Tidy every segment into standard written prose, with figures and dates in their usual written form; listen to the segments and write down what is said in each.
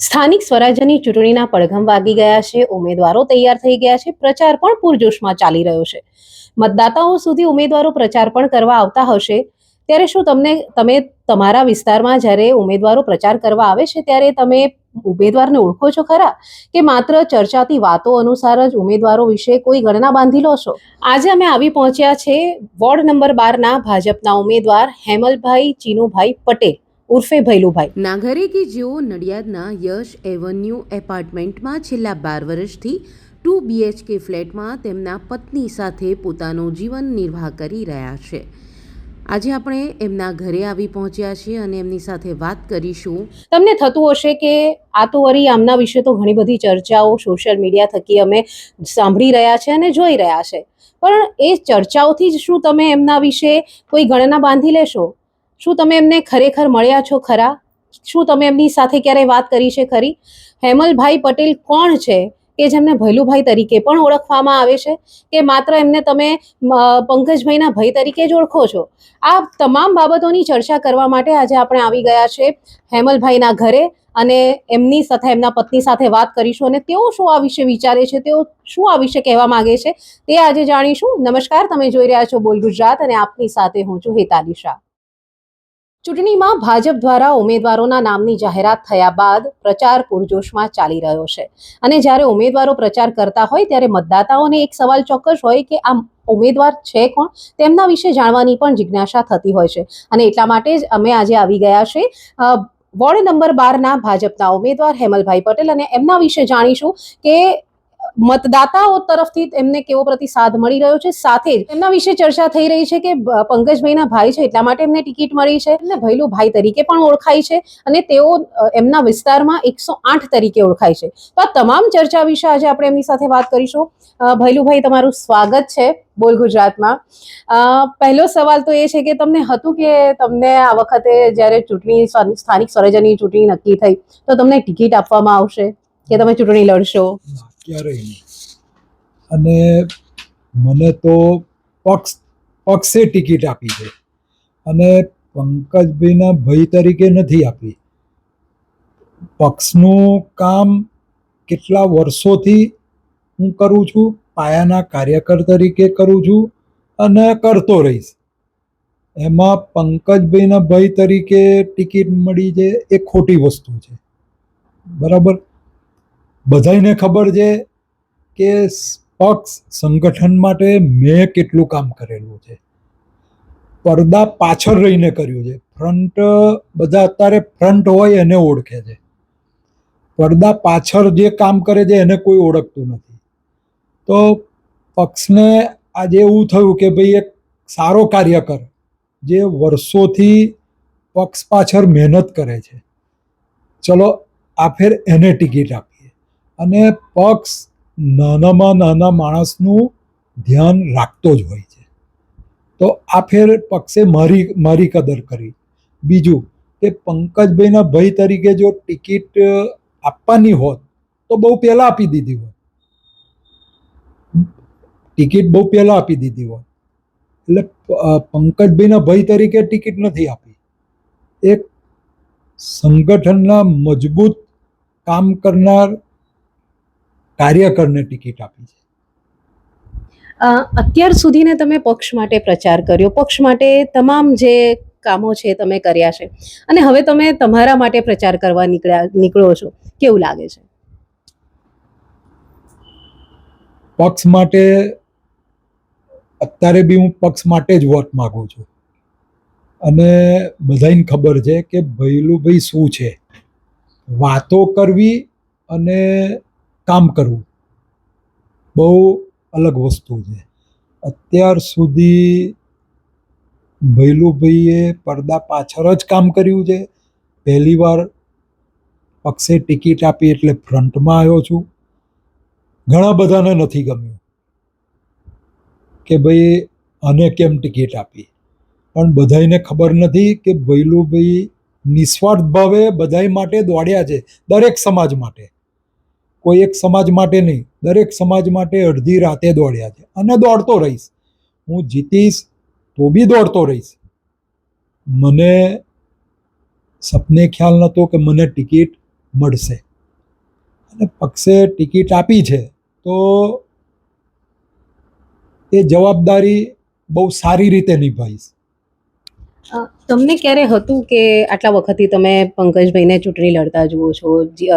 સ્થાનિક સ્વરાજ્યની ચૂંટણીના પડઘમ વાગી ગયા છે. ઉમેદવારો તૈયાર થઈ ગયા છે. પ્રચાર પણ પૂરજોશમાં ચાલી રહ્યો છે. મતદાતાઓ સુધી ઉમેદવારો પ્રચાર પણ કરવા આવતા હશે. ત્યારે શું તમે તમારા વિસ્તારમાં જ્યારે ઉમેદવારો પ્રચાર કરવા આવે છે ત્યારે તમે ઉમેદવારને ઓળખો છો ખરા, કે માત્ર ચર્ચાતી વાતો અનુસાર જ ઉમેદવારો વિશે કોઈ ગણના બાંધી લો છો? આજે અમે આવી પહોંચ્યા છે વોર્ડ નંબર 12ના ભાજપના ઉમેદવાર હેમલભાઈ ચીનુભાઈ પટેલ ઉર્ફે ભૈલુભાઈ નાઘરે, કે જેઓ નડિયાદના યશ એવન્યુ એપાર્ટમેન્ટમાં છેલ્લા 12 વર્ષથી 2 BHK ફ્લેટમાં તેમના પત્ની સાથે પોતાનો જીવન નિર્વાહ કરી રહ્યા છે. આજે આપણે એમના ઘરે આવી પહોંચ્યા છીએ અને એમની સાથે વાત કરીશું. તમને થતું હશે કે આ તો વળી આમના વિશે તો ઘણી બધી ચર્ચાઓ સોશિયલ મીડિયા થકી અમે સાંભળી રહ્યા છે અને જોઈ રહ્યા છે, પણ એ ચર્ચાઓથી જ શું તમે એમના વિશે કોઈ ગણના બાંધી લેશો? શું તમે એમને ખરેખર મળ્યા છો ખરા? શું તમે એમની સાથે ક્યારેય વાત કરી છે ખરી? હેમલભાઈ પટેલ કોણ છે કે જેમને ભૈલુભાઈ તરીકે પણ ઓળખવામાં આવે છે, કે માત્ર એમને તમે પંકજભાઈના ભાઈ તરીકે જ ઓળખો છો? આ તમામ બાબતોની ચર્ચા કરવા માટે આજે આપણે આવી ગયા છે હેમલભાઈના ઘરે અને એમની સાથે, એમના પત્ની સાથે વાત કરીશું અને તેઓ શું આ વિશે વિચારે છે, તેઓ શું આ વિશે કહેવા માંગે છે તે આજે જાણીશું. નમસ્કાર, તમે જોઈ રહ્યા છો બોલ ગુજરાત અને આપની સાથે હું છું હેતાલી શાહ. ચૂંટણીમાં ભાજપ દ્વારા ઉમેદવારોના નામની જાહેરાત થયા બાદ પ્રચાર પૂરજોશમાં ચાલી રહ્યો છે અને જ્યારે ઉમેદવારો પ્રચાર કરતા હોય ત્યારે મતદાતાઓને એક સવાલ ચોક્કસ હોય કે આ ઉમેદવાર છે કોણ, તેમના વિશે જાણવાની પણ જિજ્ઞાસા થતી હોય છે અને એટલા માટે જ અમે આજે આવી ગયા છે વોર્ડ નંબર 12ના ભાજપના ઉમેદવાર હેમલભાઈ પટેલ અને એમના વિશે જાણીશું કે મતદાતાઓ તરફથી એમને કેવો પ્રતિસાદ મળી રહ્યો છે. સાથે જ એમના વિશે ચર્ચા થઈ રહી છે કે પંકજભાઈના ભાઈ છે એટલા માટે એમને ટિકિટ મળી છે, એમને ભૈલુભાઈ તરીકે પણ ઓળખાય છે અને તેઓ એમના વિસ્તારમાં 108 તરીકે ઓળખાય છે. તો આ તમામ ચર્ચા વિશે આજે આપણે એમની સાથે વાત કરીશું. ભૈલુભાઈ, તમારું સ્વાગત છે બોલ ગુજરાતમાં. પહેલો સવાલ તો એ છે કે તમને હતું કે તમને આ વખતે જ્યારે ચૂંટણી, સ્થાનિક સ્વરાજ્યની ચૂંટણી નક્કી થઈ તો તમને ટિકિટ આપવામાં આવશે કે તમે ચૂંટણી લડશો? ક્યારેય નહીં. અને મને તો પક્ષે ટિકિટ આપી છે અને પંકજભાઈના ભાઈ તરીકે નથી આપી. પક્ષનું કામ કેટલા વર્ષોથી હું કરું છું, પાયાના કાર્યકર તરીકે કરું છું અને કરતો રહીશ. એમાં પંકજભાઈના ભાઈ તરીકે ટિકિટ મળી છે એ ખોટી વસ્તુ છે. બરાબર, બધાને ખબર છે કે પક્ષ સંગઠન માટે મેં કેટલું કામ કરેલું છે. પડદા પાછળ રહીને કર્યું છે. ફ્રન્ટ, બધા અત્યારે ફ્રન્ટ હોય એને ઓળખે છે, પડદા પાછળ જે કામ કરે છે એને કોઈ ઓળખતું નથી. તો પક્ષને આજે એવું થયું કે ભાઈ એક સારો કાર્યકર જે વર્ષોથી પક્ષ પાછળ મહેનત કરે છે, ચલો આ ફેર એને ટિકિટ આપીએ. અને પક્ષ નાનામાં નાના માણસનું ધ્યાન રાખતો જ હોય છે, તો આ ફેર પક્ષે મારી કદર કરી. બીજું કે પંકજભાઈના ભાઈ તરીકે જો ટિકિટ આપવાની હોત તો બહુ પહેલા આપી દીધી હોત, ટિકિટ બહુ પહેલા આપી દીધી હોત. એટલે પંકજભાઈના ભાઈ તરીકે ટિકિટ નથી આપી, એક સંગઠનના મજબૂત કામ કરનાર કાર્યકરને ટિકિટ આપી છે. અત્યાર સુધીને તમે પક્ષ માટે પ્રચાર કર્યો, પક્ષ માટે તમામ જે કામો છે તમે કર્યા છે અને હવે તમે તમારા માટે પ્રચાર કરવા નીકળો છો, કેવું લાગે છે? પક્ષ માટે અત્યારે બી હું પક્ષ માટે જ વોટ માગું છું અને બધાને ખબર છે કે ભૈલુભાઈ શું છે. વાતો કરવી અને કામ કરવું બહુ અલગ વસ્તુ છે. અત્યાર સુધી ભૈલુભાઈએ પડદા પાછળ જ કામ કર્યું છે. પહેલી વાર પક્ષે ટિકિટ આપી એટલે ફ્રન્ટમાં આવ્યો છું. ઘણા બધાને નથી ગમ્યું કે ભાઈ આને કેમ ટિકિટ આપી, પણ બધાને ખબર નથી કે ભૈલુભાઈ નિસ્વાર્થ ભાવે બધાય માટે દોડ્યા છે, દરેક સમાજ માટે, કોઈ એક સમાજ માટે નહીં, દરેક સમાજ માટે અડધી રાતે દોડ્યા છે અને દોડતો રહીશ. હું જીતીશ તો બી દોડતો રહીશ. મને સપને ખ્યાલ નહોતો કે મને ટિકિટ મળશે. અને પક્ષે ટિકિટ આપી છે તો એ જવાબદારી બહુ સારી રીતે નિભાવીશ. તમને ક્યારે હતું કે આટલા વખતથી તમે પંકજભાઈને ચૂંટણી લડતા જુઓ છો,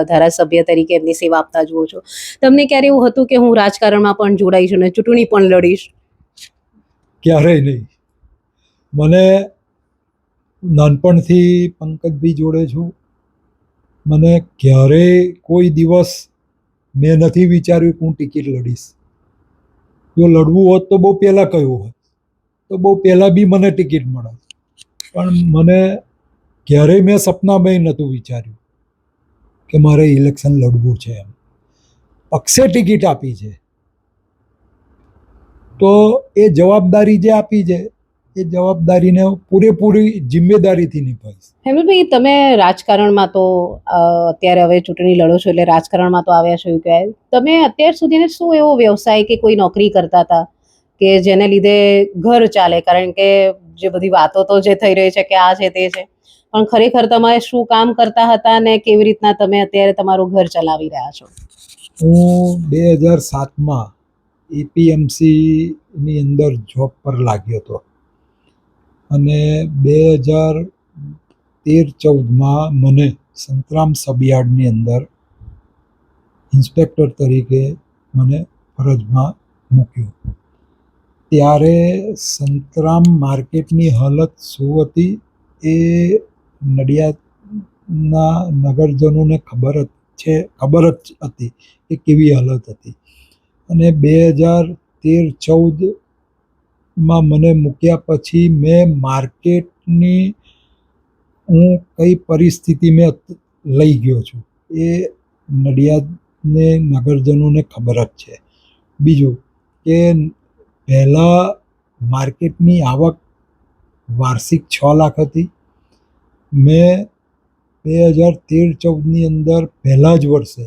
ધારાસભ્ય તરીકે એમની સેવા આપતા જુઓ છો, તમને ક્યારે એવું હતું કે હું રાજકારણમાં પણ જોડાઈશ અને ચૂંટણી પણ લડીશ? ક્યારેય નહીં. મને નાનપણથી પંકજભાઈ જોડે છું. મને ક્યારેય કોઈ દિવસ મેં નથી વિચાર્યું કે હું ટિકિટ લડીશ. જો લડવું હોત તો બહુ પહેલાં કહ્યું હોત તો બહુ પહેલાં બી મને ટિકિટ મળે, પણ મને ક્યારેય મેં સપનામાં નહોતું વિચાર્યું કે મારે ઇલેક્શન લડવું છે. એમ પક્ષે ટિકિટ આપી છે તો એ જવાબદારી જે આપી છે એ જવાબદારીને પૂરેપૂરી જિમ્મેદારીથી નિભાવીશ. હેમલભાઈ, તમે રાજકારણમાં તો અત્યારે હવે ચૂંટણી લડો છો એટલે રાજકારણમાં તો આવ્યા છો એવું કહેવાય. તમે અત્યાર સુધીને શું એવો વ્યવસાય કે કોઈ નોકરી કરતા હતા કે જેને લીધે ઘર ચાલે? કારણ કે જે બધી વાતો તો જે થઈ રહી છે કે આ છે તે છે, પણ ખરેખર તમે શું કામ કરતા હતા ને કેવી રીતના તમે અત્યારે તમારું ઘર ચલાવી રહ્યા છો? હું 2007માં એપીએમસીની અંદર જોબ પર લાગ્યો હતો અને 2013-14માં મને સંતરામ સબયાર્ડની અંદર ઇન્સ્પેક્ટર તરીકે મને ફરજમાં મૂક્યું. ત્યારે સંતરામ માર્કેટની હાલત શું હતી એ નડિયાદના નગરજનોને ખબર જ હતી કે કેવી હાલત હતી. અને 2013-14માં મને મૂક્યા પછી મેં માર્કેટની હું કઈ પરિસ્થિતિ મેં લઈ ગયો છું એ નડિયાદને નગરજનોને ખબર જ છે. બીજું કે પહેલાં માર્કેટની આવક વાર્ષિક 6 લાખ હતી. મેં 2013-14ની અંદર પહેલાં જ વર્ષે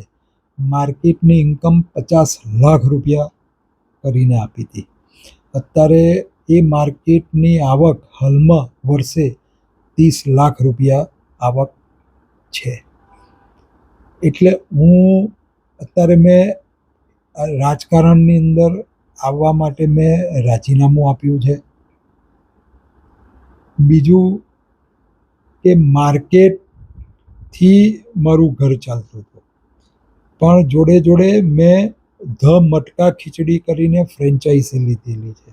માર્કેટની ઇન્કમ 50 લાખ રૂપિયા કરીને આપી હતી. અત્યારે એ માર્કેટની આવક હાલમાં વર્ષે 30 લાખ રૂપિયા આવક છે. એટલે હું અત્યારે મેં રાજકારણની અંદર આવવા માટે મેં રાજીનામું આપ્યું છે. બીજું કે માર્કેટથી મારું ઘર ચાલતું હતું, પણ જોડે જોડે મેં ધ મટકા ખીચડી કરીને ફ્રેન્ચાઇઝી લીધેલી છે,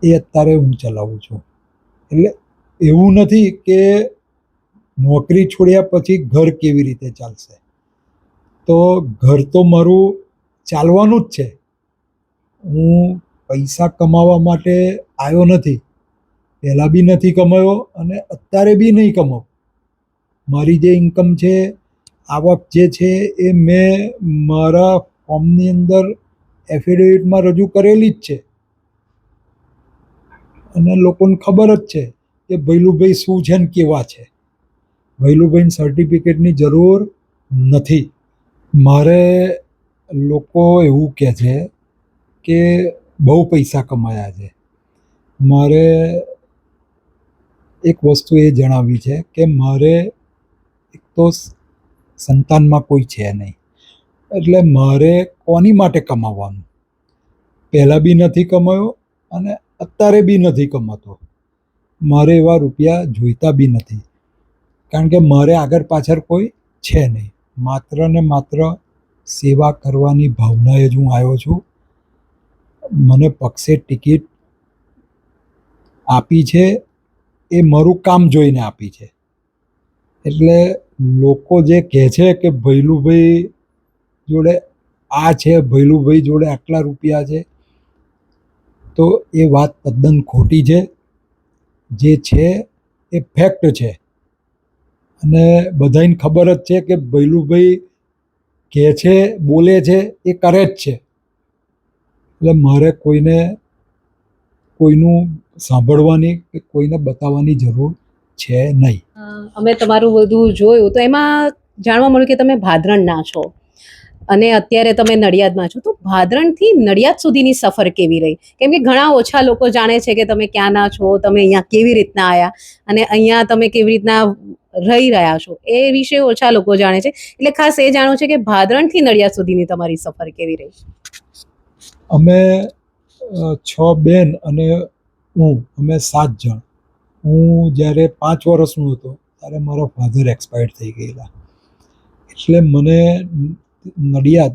એ અત્યારે હું ચલાવું છું. એટલે એવું નથી કે નોકરી છોડ્યા પછી ઘર કેવી રીતે ચાલશે, તો ઘર તો મારું ચાલવાનું જ છે. હું પૈસા કમાવા માટે આવ્યો નથી, પહેલાં બી નથી કમાયો અને અત્યારે બી નહીં કમાવું. મારી જે ઇન્કમ છે, આવક જે છે એ મેં મારા ફોર્મની અંદર એફિડેવિટમાં રજૂ કરેલી જ છે અને લોકોને ખબર જ છે કે ભૈલુભાઈ શું છે ને કેવા છે. ભૈલુભાઈને સર્ટિફિકેટની જરૂર નથી. મારે લોકો એવું કહે છે કે બહુ પૈસા કમાયા છે. મારે એક વસ્તુ એ જણાવી છે કે મારે એક તો સંતાનમાં કોઈ છે નહીં, એટલે મારે કોની માટે કમાવાનું? પહેલાં બી નથી કમાયો અને અત્યારે બી નથી કમાતો. મારે એવા રૂપિયા જોઈતા બી નથી, કારણ કે મારે આગળ પાછળ કોઈ છે નહીં. માત્ર ને માત્ર સેવા કરવાની ભાવનાએ જ હું આવ્યો છું. મને પક્ષે ટિકિટ આપી છે એ મારું કામ જોઈને આપી છે. એટલે લોકો જે કહે છે કે ભૈલુભાઈ જોડે આ છે, ભૈલુભાઈ જોડે આટલા રૂપિયા છે, તો એ વાત તદ્દન ખોટી છે. જે છે એ ફેક્ટ છે અને બધાને ખબર જ છે કે ભૈલુભાઈ કહે છે, બોલે છે એ કરે જ છે. એટલે મારે કોઈનું સાંભળવાની કે કોઈને બતાવવાની જરૂર છે નહીં. અમે તમારું બધું જોયું તો એમાં જાણવા મળ્યું કે તમે ભાદરણના છો અને અત્યારે તમે નડિયાદમાં છો. તો ભાદરણથી નડિયાદ સુધીની સફર કેવી રહી? કેમ કે ઘણા ઓછા લોકો જાણે છે કે તમે ક્યાંના છો, તમે અહીંયા કેવી રીતના આવ્યા અને અહીંયા તમે કેવી રીતના રહી રહ્યા છો એ વિશે ઓછા લોકો જાણે છે, એટલે ખાસ એ જાણવું છે કે ભાદરણથી નડિયાદ સુધીની તમારી સફર કેવી રહી? અમે 6 બેન અને અમે 7 જણ. હું જ્યારે 5 વર્ષનો હતો ત્યારે મારા ફાધર એક્સપાયર્ડ થઈ ગયેલા, એટલે મને નડિયાદ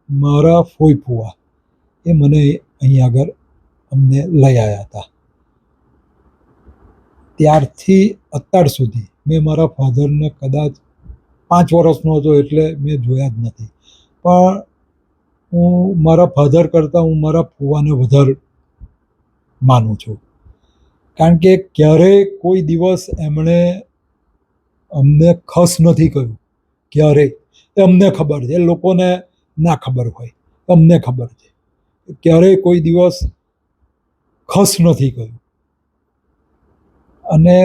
મારા ફોઈ ફુવા એ મને અહીં આગળ અમને લઈ આવ્યા હતા. ત્યારથી અત્યાર સુધી મેં મારા ફાધરને કદાચ 5 વર્ષનો હતો એટલે મેં જોયા જ નથી, પણ હું મારા ફાધર કરતાં હું મારા ફુવાને વધારે માનું છું, કારણ કે ક્યારેય કોઈ દિવસ એમણે અમને ખસ નથી કહ્યું, ક્યારેય. એ અમને ખબર છે, લોકોને ના ખબર હોય, અમને ખબર છે, ક્યારેય કોઈ દિવસ ખસ નથી કહ્યું. અને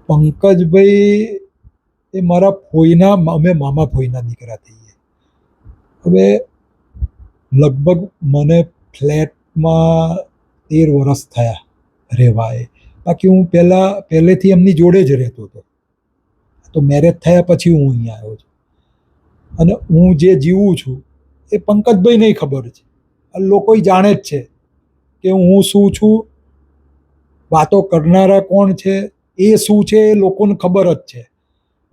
પંકજભાઈ એ મારા ફોઈના, અમે મામા ફોઈના દીકરા થઈએ. હવે લગભગ મને ફ્લેટમાં 13 વર્ષ થયા રહેવા એ, બાકી હું પહેલેથી એમની જોડે જ રહેતો હતો. તો મેરેજ થયા પછી હું અહીંયા આવ્યો છું, અને હું જે જીવું છું એ પંકજભાઈને ખબર છે, લોકો જાણે જ છે કે હું શું છું, વાતો કરનારા કોણ છે, એ શું છે, એ લોકોને ખબર જ છે.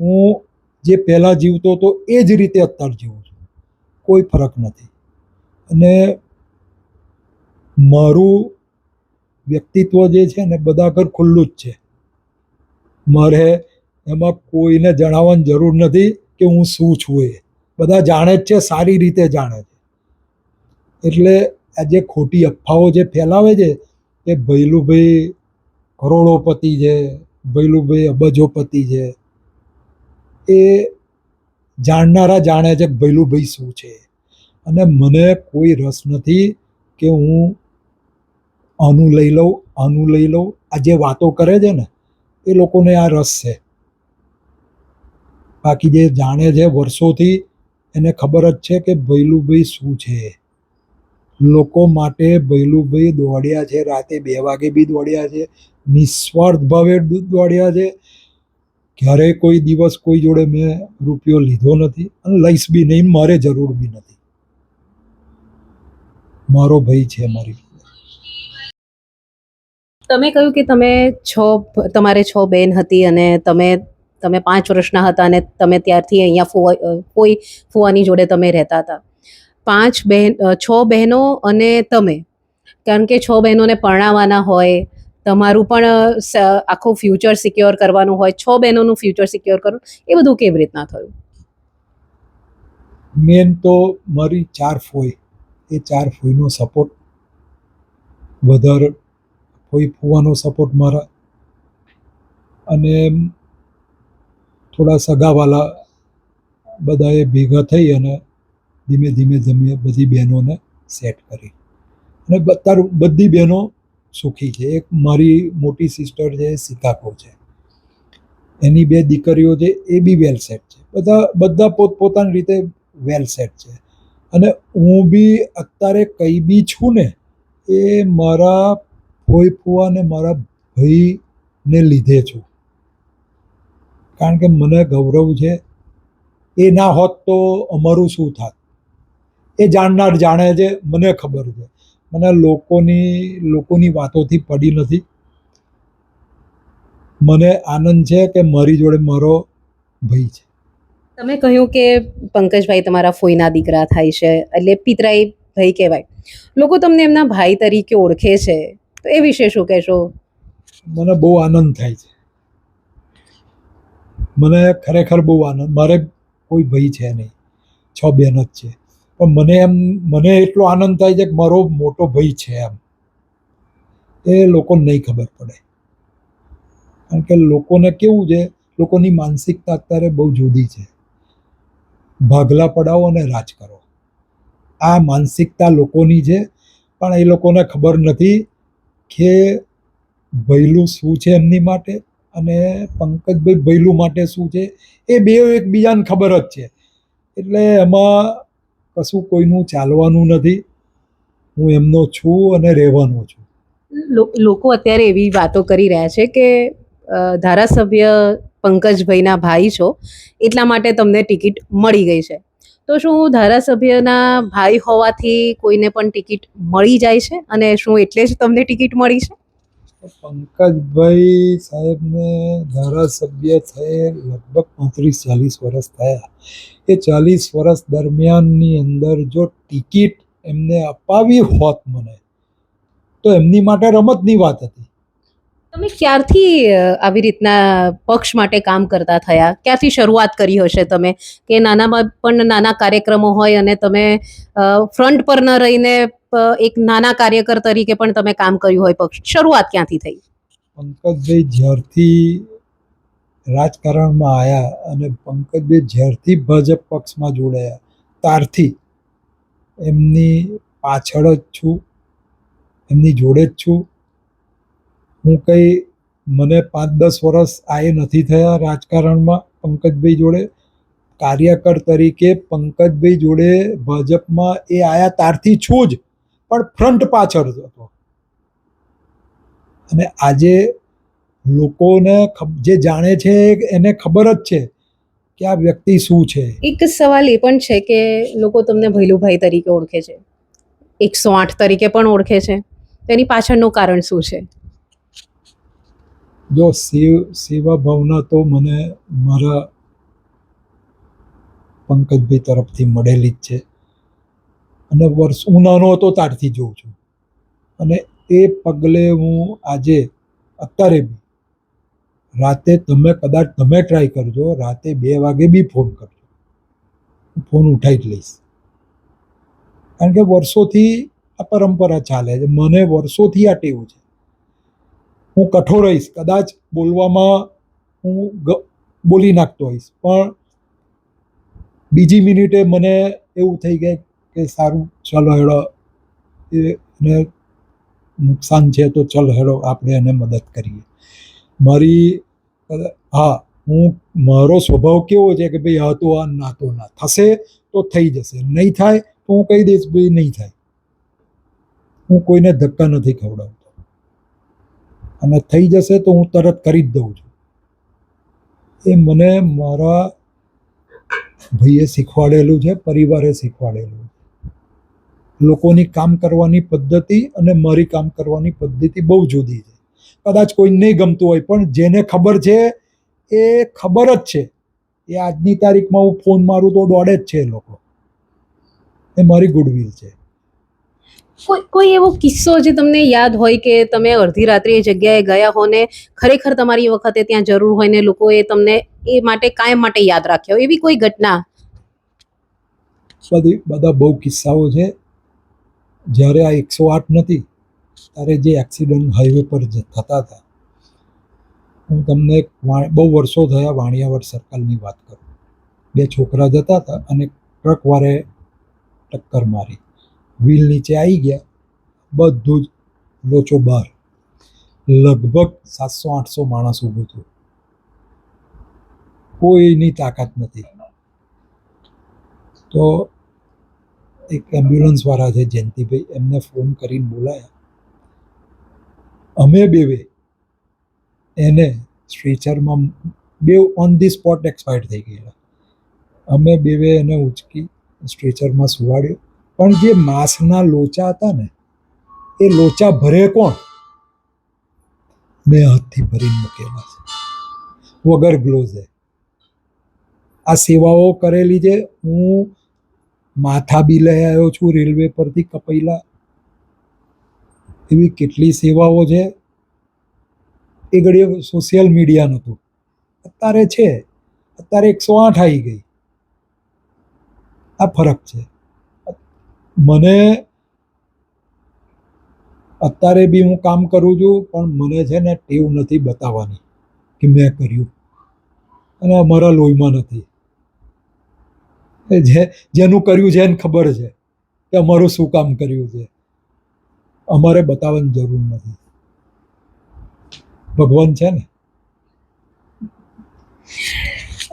હું જે પહેલાં જીવતો હતો એ જ રીતે અત્યારે જીવું છું, કોઈ ફરક નથી. અને મારું વ્યક્તિત્વ જે છે ને બધા આગળ ખુલ્લું જ છે. મારે એમાં કોઈને જણાવવાની જરૂર નથી કે હું શું છું, એ બધા જાણે જ છે, સારી રીતે જાણે છે. એટલે આ જે ખોટી અફવાઓ જે ફેલાવે છે કે ભૈલુભાઈ કરોડોપતિ છે, ભૈલુભાઈ અબજોપતિ છે, એ જાણનારા જાણે છે કે ભૈલુભાઈ શું છે. અને મને કોઈ રસ નથી કે હું આનું લઈ લઉં, આનું લઈ લઉં. આ જે વાતો કરે છે ને એ લોકોને આ રસ છે, બાકી જે જાણે છે વર્ષોથી એને ખબર જ છે કે ભૈલુભાઈ શું છે. લોકો માટે ભૈલુભાઈ દોડ્યા છે, રાતે 2 વાગે બી દોડ્યા છે, નિસ્વાર્થ ભાવે દોડ્યા છે. ક્યારેય કોઈ દિવસ કોઈ જોડે મેં રૂપિયો લીધો નથી અને લઈશ બી નહીં, મારે જરૂર બી નથી. મારો ભાઈ છે મારી. તમે કહ્યું કે તમારે 6 બેન હતી અને તમે 5 વર્ષના હતા અને તમે ત્યારથી અહીંયા ફુવાની જોડે તમે રહેતા હતા. 6 બહેનો અને તમે, કારણ કે 6 બહેનોને પરણાવવાના હોય, તમારું પણ આખું ફ્યુચર સિક્યોર કરવાનું હોય, 6 બહેનોનું ફ્યુચર સિક્યોર કરવું, એ બધું કેવી રીતના થયું? મેન તો મારી 4 ફોઈ, એ 4 ફોઈનો સપોર્ટ વધારે, ફોઈ ફુવાનો સપોર્ટ મારા, અને થોડા સગાવાલા બધાએ ભેગા થઈ અને ધીમે ધીમે બધી બહેનોને સેટ કરી, અને બધી બહેનો સુખી છે. એક મારી મોટી સિસ્ટર છે, સિકાકો છે, એની 2 દીકરીઓ છે, એ બી વેલ સેટ છે. બધા પોતપોતાની રીતે વેલ સેટ છે. અને હું બી અત્યારે કંઈ બી છું ને એ મારા ફોઈ ફુવા ને મારા ભાઈને લીધે છું, કારણ કે મને ગૌરવ છે. એ ના હોત તો અમારું શું થાત, એ જાણનાર જાણે છે, મને ખબર છે. મને લોકોની વાતોથી પડી નથી. મને આનંદ છે કે મારી જોડે મારો ભાઈ છે. તમે કહ્યું કે પંકજભાઈ તમારા ફોઈના દીકરા થાય છે, એટલે પિતરાઈ ભાઈ કહેવાય. લોકો તમને એમના ભાઈ તરીકે ઓળખે છે, તો એ વિશે શું કહેશો? મને બહુ આનંદ થાય છે, મને ખરેખર બહુ આનંદ. મારે કોઈ ભાઈ છે નહીં, 6 બહેન જ છે, પણ મને એટલો આનંદ થાય છે કે મારો મોટો ભાઈ છે એમ. એ લોકોને નહીં ખબર પડે, કારણ કે લોકોને કેવું છે, લોકોની માનસિકતા અત્યારે બહુ જુદી છે. ભાગલા પડાવો અને રાજ કરો, આ માનસિકતા લોકોની છે. પણ એ લોકોને ખબર નથી કે ભૈલું શું છે એમની માટે, અને પંકજભાઈ ભૈલું માટે શું છે. એ બે એકબીજાને ખબર જ છે, એટલે એમાં કશું કોઈનું ચાલવાનું નથી. હું એમનો છું અને રહેવાનો છું. લોકો અત્યારે એવી વાતો કરી રહ્યા છે કે ધારાસભ્ય પંકજભાઈના ભાઈ છો એટલા માટે તમને ટિકિટ મળી ગઈ છે. તો શું ધારાસભ્યના ભાઈ હોવાથી કોઈને પણ ટિકિટ મળી જાય છે અને શું એટલે જ તમને ટિકિટ મળી છે? પંકજભાઈ સાહેબને ધારાસભ્ય થયે લગભગ 35-40 વર્ષ થયા. એ 40 વર્ષ દરમિયાનની અંદર જો ટિકિટ એમને અપાવી હોત મને, તો એમની માટે રમતની વાત હતી. તમે ક્યારથી આવી રીતના પક્ષ માટે કામ કરતા થયા? ક્યારથી શરૂઆત કરી હશે તમે કે નાનામાં પણ નાના કાર્યક્રમો હોય અને તમે ફ્રન્ટ પર ન રહીને એક નાના કાર્યકર તરીકે પણ તમે કામ કર્યું હોય પક્ષ, શરૂઆત ક્યાંથી થઈ? પંકજભાઈ જ્યારથી રાજકારણમાં આવ્યા અને પંકજભાઈ જ્યારથી ભાજપ પક્ષમાં જોડાયા ત્યારથી એમની પાછળ જ છું, એમની જોડે જ છું. હું કંઈ મને 5-10 વર્ષ આએ નથી થયા રાજકારણમાં પંકજભાઈ જોડે. કાર્યકર તરીકે પંકજભાઈ જોડે ભાજપમાં એ આયા ત્યારથી છું જ, પણ ફ્રન્ટ પાછળ હતો. અને આજે લોકોને જે જાણે છે એને ખબર જ છે કે આ વ્યક્તિ શું છે. એક સવાલ એ પણ છે કે લોકો તમને ભૈલુભાઈ તરીકે ઓળખે છે, 108 તરીકે પણ ઓળખે છે. તેની પાછળનું કારણ શું છે? જો સેવા ભાવના તો મને મારા પંકજભાઈ તરફથી મળેલી જ છે અને હું નાનો હતો ત્યારથી જોઉં છું. અને એ પગલે હું આજે અત્યારે બી રાતે કદાચ તમે ટ્રાય કરજો, રાતે 2 વાગે બી ફોન કરજો, હું ફોન ઉઠાવી જ લઈશ. કારણ કે વર્ષોથી આ પરંપરા ચાલે છે, મને વર્ષોથી આ ટેવ છે. હું કઠોર રહીશ, કદાચ બોલવામાં હું બોલી નાખતો હોઈશ, પણ બીજી મિનિટે મને એવું થઈ જાય કે સારું ચાલો હેડો, એને નુકસાન છે તો ચાલ હેડો આપણે એને મદદ કરીએ. મારો સ્વભાવ કેવો છે કે ભાઈ આ તો આ ના તો ના થશે તો થઈ જશે, નહીં થાય તો હું કહી દઈશ ભાઈ નહીં થાય. હું કોઈને ધક્કા નથી ખવડાવતો અને થઈ જશે તો હું તરત કરી જ દઉં છું. એ મને મારા ભાઈએ શીખવાડેલું છે, પરિવારે શીખવાડેલું. લોકોની કામ કરવાની પદ્ધતિ અને મારી કામ કરવાની પદ્ધતિ બહુ જુદી છે. કદાચ કોઈ નહીં ગમતું હોય, પણ જેને ખબર છે એ ખબર જ છે. એ આજની તારીખમાં હું ફોન મારું તો દોડે જ છે એ લોકો. એ મારી ગુડવિલ છે. કોઈ એવો કિસ્સો જે તમને યાદ હોય કે તમે અડધી રાત્રે એ જગ્યાએ ગયા હો ને ખરેખર તમારી વખતે ત્યાં જરૂર હોય ને લોકોએ તમને એ માટે કાયમ માટે યાદ રાખ્યો, એવી કોઈ ઘટના? બધા બહુ કિસ્સાઓ છે. જ્યારે આ 108 નથી ત્યારે જે એક્સિડન્ટ હાઈવે પર થતા હતા, હું તમને બહુ વર્ષો થયા વાણિયાવડ સર્કલની વાત કરું. 2 છોકરા જતા હતા અને ટ્રકવાળાએ ટક્કર મારી, વ્હીલ નીચે આવી ગયા, બધું જ લોચો બહાર. લગભગ 700-800 માણસ ઊભું હતું, કોઈની તાકાત નથી. તો એક એમ્બ્યુલન્સવાળા છે જયંતિભાઈ, એમને ફોન કરીને બોલાયા. અમે બેવે એને સ્ટ્રેચરમાં, બે ઓન ધી સ્પોટ એક્સપાયર થઈ ગયેલા. અમે બેવે એને ઉચકી સ્ટ્રેચરમાં સુવાડ્યો. પણ જે માંસના લોચા હતા ને, એ લોચા ભરે કોણ? મેં હાથથી ભરીને મૂકેલા છે, વગર ગ્લોવ્સે. આ સેવાઓ કરેલી છે. હું માથા બી લઈ આવ્યો છું રેલવે પરથી કપાયેલા. એવી કેટલી સેવાઓ છે. એ ઘડીએ સોશિયલ મીડિયા નહોતું, અત્યારે છે. અત્યારે 108 આવી ગઈ. આ ફરક છે. મને અત્યારે બી હું કામ કરું છું, પણ મને છે ને ટેવ નથી બતાવવાની કે મેં કર્યું, અને અમારા લોહીમાં નથી. જેનું કર્યું છે એને ખબર છે કે અમારું શું કામ કર્યું છે. અમારે બતાવવાની જરૂર નથી. ભગવાન છે ને.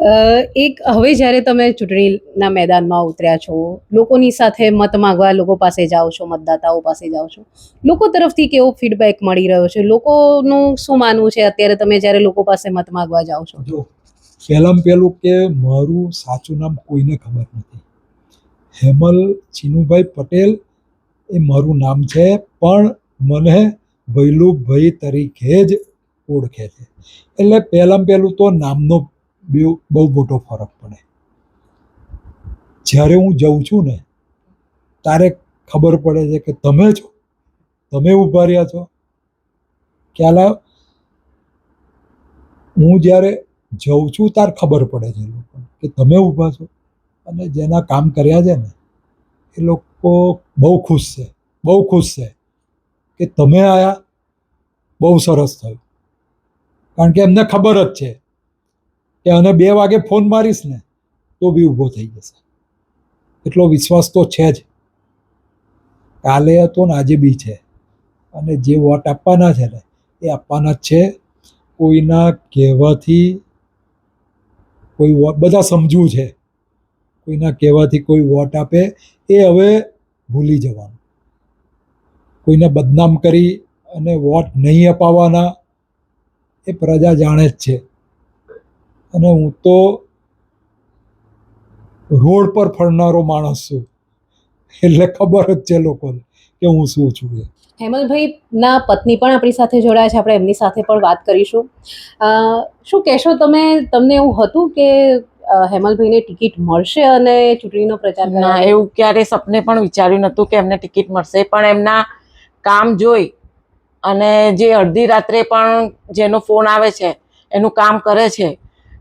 એક હવે જ્યારે તમે ચૂંટણીના મેદાનમાં ઉતર્યા છો, લોકોની સાથે મત માંગવા લોકો પાસે જાઓ છો, મતદાતાઓ પાસે જાઓ છો, લોકો તરફથી કેવો ફીડબેક મળી રહ્યો છે? લોકોનું શું માનવું છે અત્યારે તમે જ્યારે લોકો પાસે મત માંગવા જાઓ છો? જો પહેલામાં પહેલું કે મારું સાચું નામ કોઈને ખબર નથી. હેમલ ચીનુભાઈ પટેલ એ મારું નામ છે, પણ મને ભૈલુભાઈ તરીકે જ ઓળખે છે. એટલે પહેલામાં પહેલું તો નામનો બહુ મોટો ફરક પડે. જ્યારે હું જઉં છું ને ત્યારે ખબર પડે છે કે તમે છો, તમે ઊભા રહ્યા છો. ખ્યાલ આવ્યો? હું જ્યારે જઉં છું ત્યારે ખબર પડે છે લોકોને કે તમે ઊભા છો. અને જેના કામ કર્યા છે ને એ લોકો બહુ ખુશ છે, બહુ ખુશ છે કે તમે આયા, બહુ સરસ થયું. કારણ કે એમને ખબર જ છે કે અને 2 વાગે ફોન મારીશ ને તો બી ઊભો થઈ જશે. એટલો વિશ્વાસ તો છે જ. કાલે હતો ને આજે બી છે. અને જે વોટ આપવાના છે ને એ આપવાના જ છે. કોઈના કહેવાથી કોઈ બધા સમજવું છે. કોઈના કહેવાથી કોઈ વોટ આપે એ હવે ભૂલી જવાનું. કોઈને બદનામ કરી અને વોટ નહીં અપાવવાના એ પ્રજા જાણે જ છે. અને હું તો રોડ પર ફરનારો માણસ છું, એટલે ખબર જ છે લોકોને કે હું શું છું. હેમલભાઈના પત્ની પણ આપણી સાથે જોડાયા છે, આપણે એમની સાથે પણ વાત કરીશું. શું કહેશો તમે? તમને એવું હતું કે હેમલભાઈને ટિકિટ મળશે અને ચૂંટણીનો પ્રચાર ના, કરવાનો? એવું ક્યારે સપને પણ વિચાર્યું નહોતું કે એમને ટિકિટ મળશે. પણ એમના કામ જોઈ અને જે અડધી રાત્રે પણ જેનો ફોન આવે છે, એનું કામ કરે છે,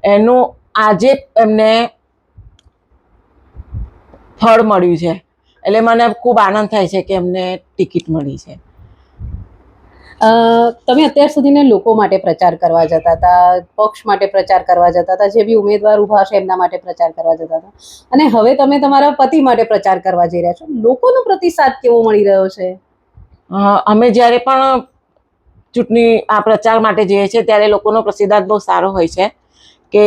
એનું આજે એમને ફળ મળ્યું છે. એટલે મને ખૂબ આનંદ થાય છે કે એમને ટિકિટ મળી છે. તમે અત્યાર સુધીને લોકો માટે પ્રચાર કરવા જતા હતા, પક્ષ માટે પ્રચાર કરવા જતા હતા, જે બી ઉમેદવાર ઊભા છે એમના માટે પ્રચાર કરવા જતા હતા, અને હવે તમે તમારા પતિ માટે પ્રચાર કરવા જઈ રહ્યા છો. લોકોનો પ્રતિસાદ કેવો મળી રહ્યો છે? અમે જ્યારે પણ ચૂંટણી આ પ્રચાર માટે જઈએ છીએ ત્યારે લોકોનો પ્રતિસાદ બહુ સારો હોય છે કે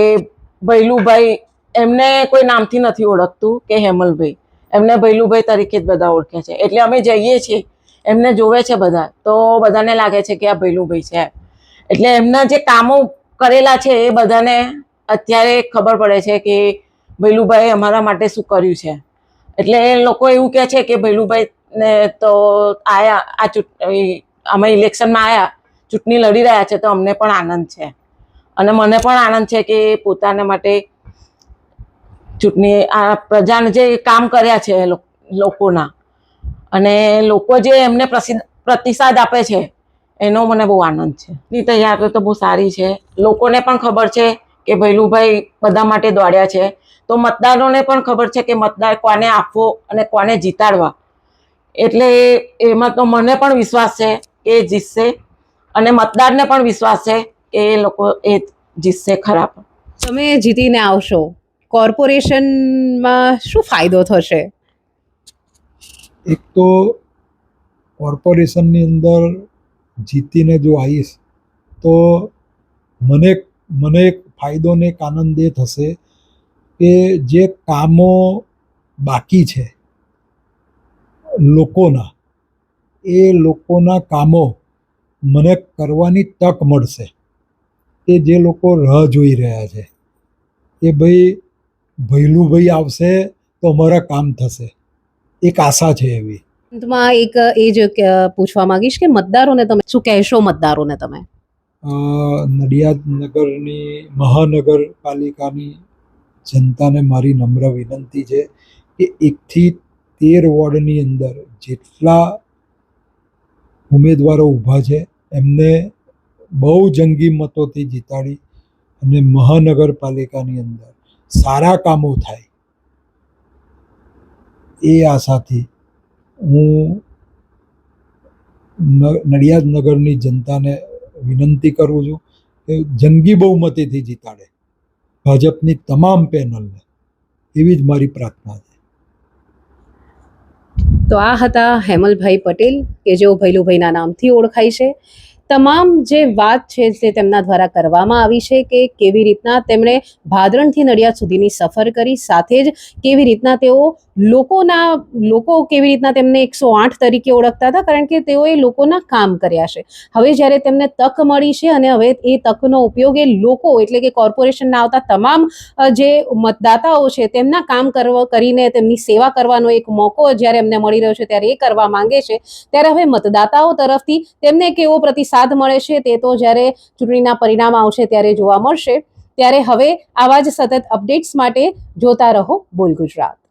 ભૈલુભાઈ, એમને કોઈ નામથી નથી ઓળખતું કે હેમલભાઈ, એમને ભૈલુભાઈ તરીકે જ બધા ઓળખે છે. એટલે અમે જઈએ છીએ, એમને જોવે છે બધા, તો બધાને લાગે છે કે આ ભૈલુભાઈ છે. એટલે એમના જે કામો કરેલા છે એ બધાને અત્યારે ખબર પડે છે કે ભૈલુભાઈ અમારા માટે શું કર્યું છે. એટલે એ લોકો એવું કહે છે કે ભૈલુભાઈ ને તો આયા અમે ઇલેક્શનમાં આવ્યા, ચૂંટણી લડી રહ્યા છે, તો અમને પણ આનંદ છે. અને મને પણ આનંદ છે કે પોતાના માટે ચૂંટણી આ પ્રજાને જે કામ કર્યા છે લોકોના, અને લોકો જે એમને પ્રતિસાદ આપે છે એનો મને બહુ આનંદ છે. ની તૈયારી તો બહુ સારી છે. લોકોને પણ ખબર છે કે ભૈલુભાઈ બધા માટે દોડ્યા છે, તો મતદારોને પણ ખબર છે કે મતદાર કોને આપવો અને કોને જીતાડવા. એટલે એમાં તો મને પણ વિશ્વાસ છે કે એ જીતશે, અને મતદારને પણ વિશ્વાસ છે કે એ લોકો એ જીતશે ખરા. તમે જીતીને આવશો, કોર્પોરેશનમાં શું ફાયદો થશે? એક તો કોર્પોરેશનની અંદર જીતીને જો આવીશ તો મને મને એક ફાયદો ને એક આનંદ એ થશે કે જે કામો બાકી છે લોકોના, એ લોકોના કામો મને કરવાની તક મળશે. એ જે લોકો રાહ જોઈ રહ્યા છે એ ભાઈ ભૈલુભાઈ આવશે તો અમારા કામ થશે, એક આશા છે એવી. અંતમાં એક એ જ પૂછવા માંગીશ કે મતદારોને તમે શું કહેશો? મતદારોને તમે નડિયાદ નગરની મહાનગરપાલિકાની જનતાને મારી નમ્ર વિનંતી છે કે 1 થી 13 વોર્ડની અંદર જેટલા ઉમેદવારો ઊભા છે એમને બહુ જંગી મતોથી જીતાડી અને મહાનગરપાલિકાની અંદર સારા કામો થાય એ આશાથી હું નડિયાદ નગરની જનતાને વિનંતી કરું છું કે જંગી બહુમતીથી જીતાડે ભાજપની તમામ પેનલને, એવી જ મારી પ્રાર્થના છે. તો આ હતા હેમલભાઈ પટેલ કે જેઓ ભૈલુભાઈના નામથી ઓળખાય છે. તમામ જે વાત છે તે તેમના દ્વારા કરવામાં આવી છે કે કેવી રીતના તેમણે ભાદરણથી નડિયાદ સુધીની સફર કરી, સાથે જ કેવી રીતના તેઓ લોકો કેવી રીતના તેમને 108 તરીકે ઓળખતા હતા, કારણ કે તેઓએ લોકોના કામ કર્યા છે. હવે જ્યારે તેમને તક મળી છે અને હવે એ તકનો ઉપયોગ એ લોકો એટલે કે કોર્પોરેશનના આવતા તમામ જે મતદાતાઓ છે તેમના કામ કરીને તેમની સેવા કરવાનો એક મોકો જ્યારે એમને મળી રહ્યો છે ત્યારે એ કરવા માંગે છે. ત્યારે હવે મતદાતાઓ તરફથી તેમને કેવો પ્રતિસાદ મળે છે તે તો જ્યારે ચૂંટણીના પરિણામ આવશે ત્યારે જોવા મળશે. ત્યારે હવે આવા જ સતત અપડેટ્સ માટે જોતા રહો બોલ ગુજરાત.